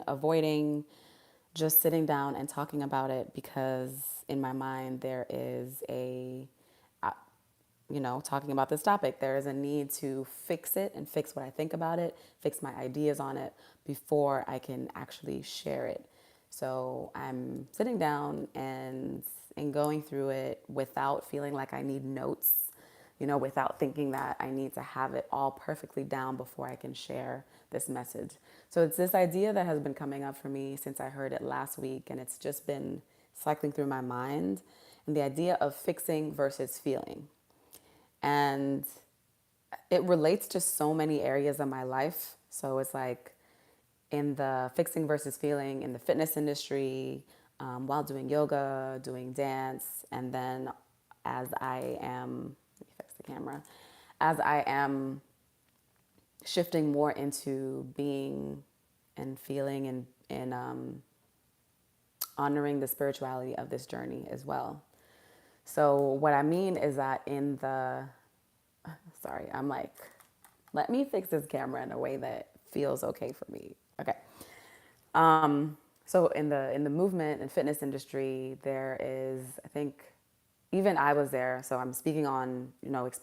avoiding just sitting down and talking about it because in my mind there is talking about this topic, there is a need to fix it and fix what I think about it, fix my ideas on it before I can actually share it. So I'm sitting down and going through it without feeling like I need notes, without thinking that I need to have it all perfectly down before I can share this message. So it's this idea that has been coming up for me since I heard it last week, and it's just been cycling through my mind. And the idea of fixing versus feeling. And it relates to so many areas of my life. So it's like in the fixing versus feeling in the fitness industry, while doing yoga, doing dance, and then as I am, let me fix the camera, as I am shifting more into being and feeling and honoring the spirituality of this journey as well. So what I mean is that in the sorry, I'm like, let me fix this camera in a way that feels okay for me. Okay. So in the movement and fitness industry, there is, I think, even I was there. So I'm speaking on,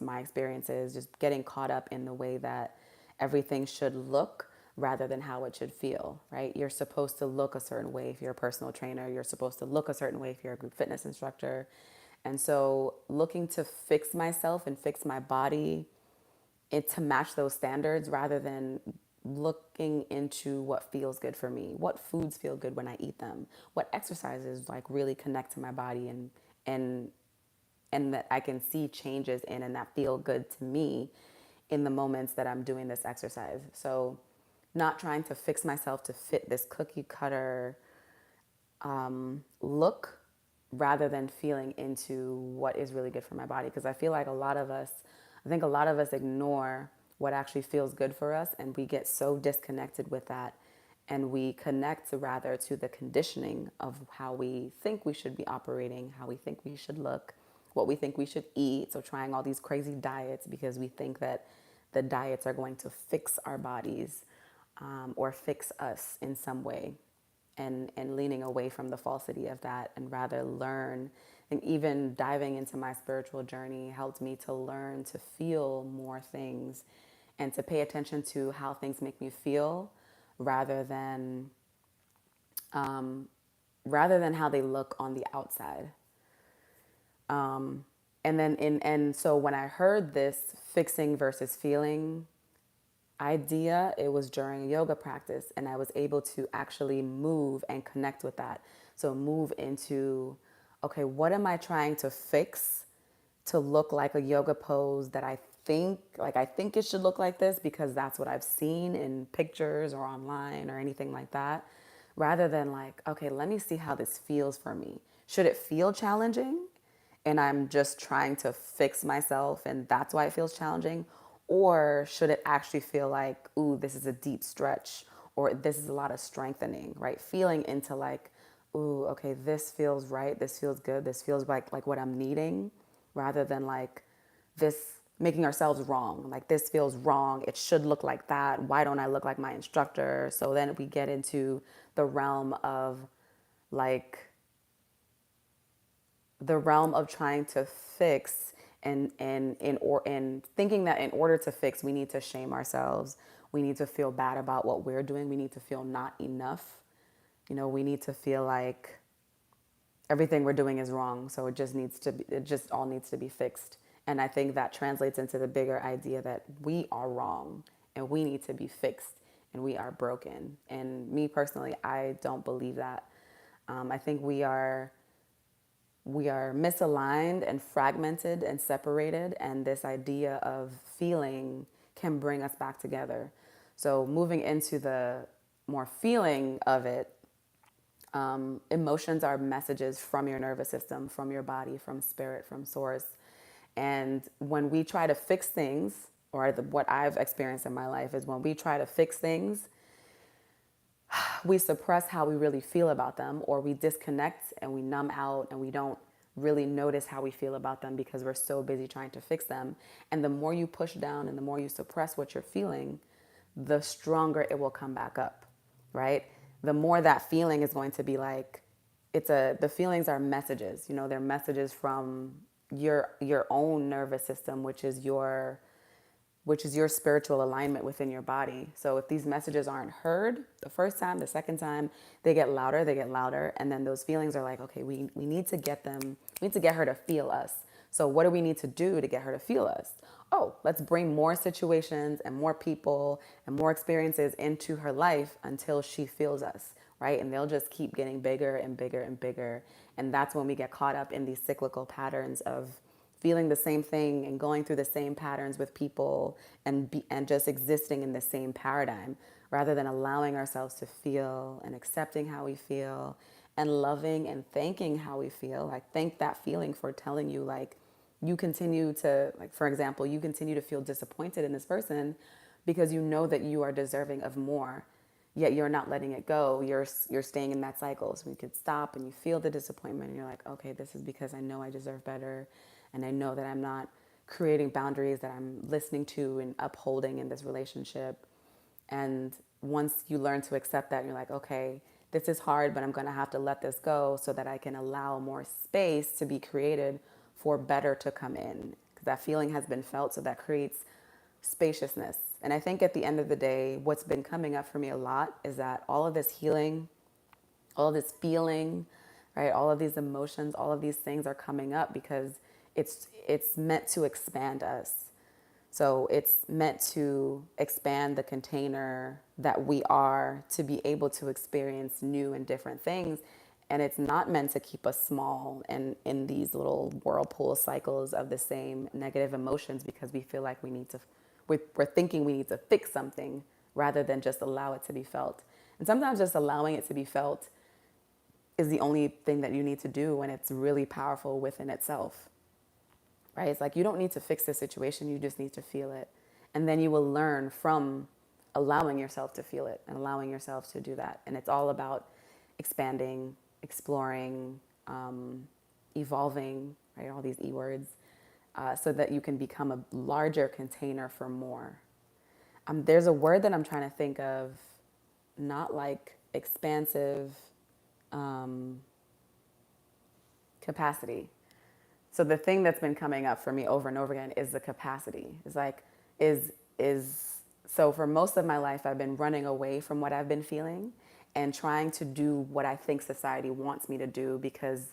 my experiences, just getting caught up in the way that everything should look rather than how it should feel, right? You're supposed to look a certain way if you're a personal trainer. You're supposed to look a certain way if you're a group fitness instructor. And so looking to fix myself and fix my body it to match those standards rather than looking into what feels good for me, what foods feel good when I eat them, what exercises like really connect to my body and and that I can see changes in and that feel good to me in the moments that I'm doing this exercise. So not trying to fix myself to fit this cookie cutter look rather than feeling into what is really good for my body. Because I feel like I think a lot of us ignore what actually feels good for us and we get so disconnected with that. And we connect rather to the conditioning of how we think we should be operating, how we think we should look, what we think we should eat. So trying all these crazy diets because we think that the diets are going to fix our bodies or fix us in some way and leaning away from the falsity of that and rather learn. And even diving into my spiritual journey helped me to learn to feel more things and to pay attention to how things make me feel rather than how they look on the outside. And so when I heard this fixing versus feeling idea, it was during yoga practice, and I was able to actually move and connect with that. So move into, okay, what am I trying to fix to look like a yoga pose that I think it should look like this because that's what I've seen in pictures or online or anything like that, rather than like, okay, let me see how this feels for me. Should it feel challenging? And I'm just trying to fix myself and that's why it feels challenging? Or should it actually feel like, ooh, this is a deep stretch or this is a lot of strengthening, right? Feeling into like, ooh, okay, this feels right, this feels good, this feels like what I'm needing, rather than like this making ourselves wrong. Like this feels wrong. It should look like that. Why don't I look like my instructor? So then we get into the realm of like trying to fix and thinking that in order to fix we need to shame ourselves, we need to feel bad about what we're doing, we need to feel not enough, we need to feel like everything we're doing is wrong, so it just all needs to be fixed. And I think that translates into the bigger idea that we are wrong and we need to be fixed and we are broken. And me personally, I don't believe that. I think we are misaligned and fragmented and separated, and this idea of feeling can bring us back together. So moving into the more feeling of it, emotions are messages from your nervous system, from your body, from spirit, from source. And when we try to fix things, or what I've experienced in my life is when we try to fix things, we suppress how we really feel about them, or we disconnect and we numb out and we don't really notice how we feel about them because we're so busy trying to fix them. And the more you push down and the more you suppress what you're feeling, the stronger it will come back up, right? the more that feeling is going to be like, the feelings are messages, you know, they're messages from your own nervous system, which is your spiritual alignment within your body. So if these messages aren't heard the first time, the second time, they get louder. And then those feelings are like, okay, we need to get them, we need to get her to feel us. So what do we need to do to get her to feel us? Oh, let's bring more situations and more people and more experiences into her life until she feels us, right? And they'll just keep getting bigger and bigger and bigger. And that's when we get caught up in these cyclical patterns of feeling the same thing and going through the same patterns with people and just existing in the same paradigm rather than allowing ourselves to feel and accepting how we feel and loving and thanking how we feel. Like, thank that feeling for telling you, like, you continue to, like, for example, you continue to feel disappointed in this person because you know that you are deserving of more, yet you're not letting it go. You're staying in that cycle. So you could stop and you feel the disappointment and you're like, okay, this is because I know I deserve better, and I know that I'm not creating boundaries that I'm listening to and upholding in this relationship. And once you learn to accept that, you're like, okay, this is hard, but I'm going to have to let this go so that I can allow more space to be created for better to come in. Because that feeling has been felt, so that creates spaciousness. And I think at the end of the day, what's been coming up for me a lot is that all of this healing, all of this feeling, right, all of these emotions, all of these things are coming up because it's meant to expand us. So it's meant to expand the container that we are to be able to experience new and different things. And it's not meant to keep us small and in these little whirlpool cycles of the same negative emotions because we feel like we're thinking we need to fix something rather than just allow it to be felt. And sometimes just allowing it to be felt is the only thing that you need to do when it's really powerful within itself, right? It's like you don't need to fix the situation, you just need to feel it. And then you will learn from allowing yourself to feel it and allowing yourself to do that. And it's all about expanding, exploring, evolving, right? All these E words, so that you can become a larger container for more. There's a word that I'm trying to think of, not like expansive, capacity. So the thing that's been coming up for me over and over again is the capacity. It's like, is so for most of my life, I've been running away from what I've been feeling and trying to do what I think society wants me to do because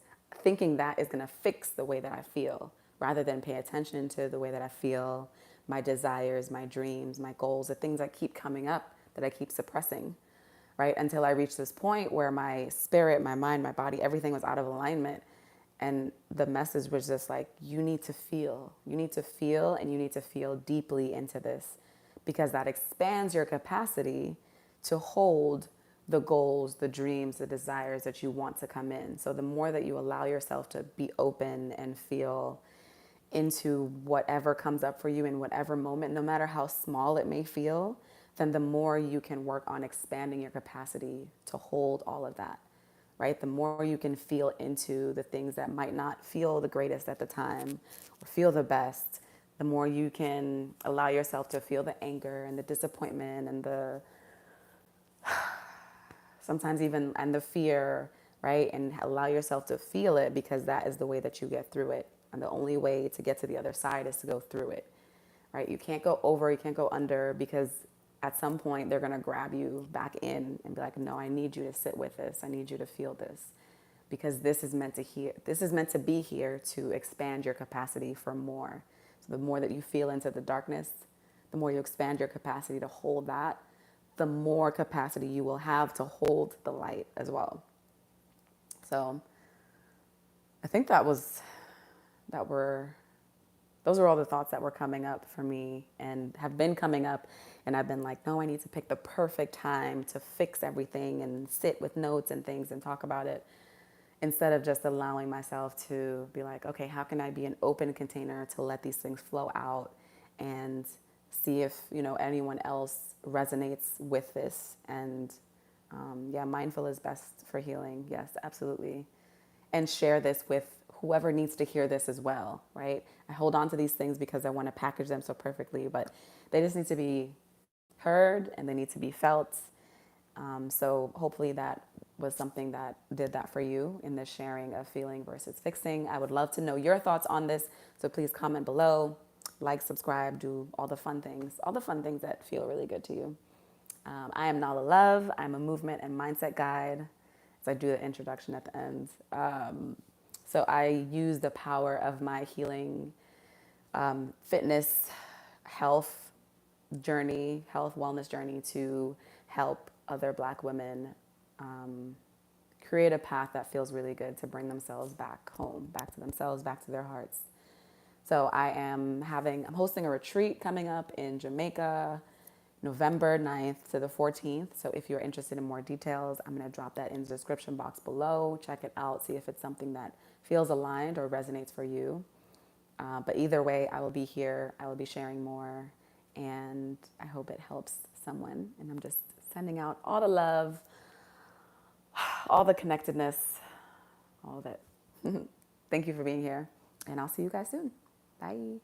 thinking that is going to fix the way that I feel rather than pay attention to the way that I feel, my desires, my dreams, my goals, the things that keep coming up that I keep suppressing, right? Until I reached this point where my spirit, my mind, my body, everything was out of alignment. And the message was just like, you need to feel. You need to feel, and you need to feel deeply into this because that expands your capacity to hold the goals, the dreams, the desires that you want to come in. So the more that you allow yourself to be open and feel into whatever comes up for you in whatever moment, no matter how small it may feel, then the more you can work on expanding your capacity to hold all of that, right? The more you can feel into the things that might not feel the greatest at the time or feel the best, the more you can allow yourself to feel the anger and the disappointment and the sometimes even and the fear, right? And allow yourself to feel it because that is the way that you get through it. And the only way to get to the other side is to go through it, right? You can't go over, you can't go under because at some point they're going to grab you back in and be like, no, I need you to sit with this. I need you to feel this because this is meant to be here to expand your capacity for more. So the more that you feel into the darkness, the more you expand your capacity to hold that, the more capacity you will have to hold the light as well. So I think that were those are all the thoughts that were coming up for me and have been coming up. And I've been like, no, I need to pick the perfect time to fix everything and sit with notes and things and talk about it instead of just allowing myself to be like, okay, how can I be an open container to let these things flow out and see if, anyone else resonates with this. And yeah, mindful is best for healing. Yes, absolutely. And share this with whoever needs to hear this as well, right? I hold on to these things because I want to package them so perfectly, but they just need to be heard and they need to be felt. So hopefully that was something that did that for you in the sharing of feeling versus fixing. I would love to know your thoughts on this. So please comment below, like, subscribe, do all the fun things that feel really good to you. I am Nala Love. I'm a movement and mindset guide. So I do the introduction at the end. So I use the power of my healing, fitness, health journey, health wellness journey to help other Black women create a path that feels really good to bring themselves back home, back to themselves, back to their hearts. So I'm hosting a retreat coming up in Jamaica, November 9th to the 14th. So if you're interested in more details, I'm going to drop that in the description box below. Check it out, see if it's something that feels aligned or resonates for you. But either way, I will be here. I will be sharing more, and I hope it helps someone. And I'm just sending out all the love, all the connectedness, all of it. Thank you for being here, and I'll see you guys soon. Bye.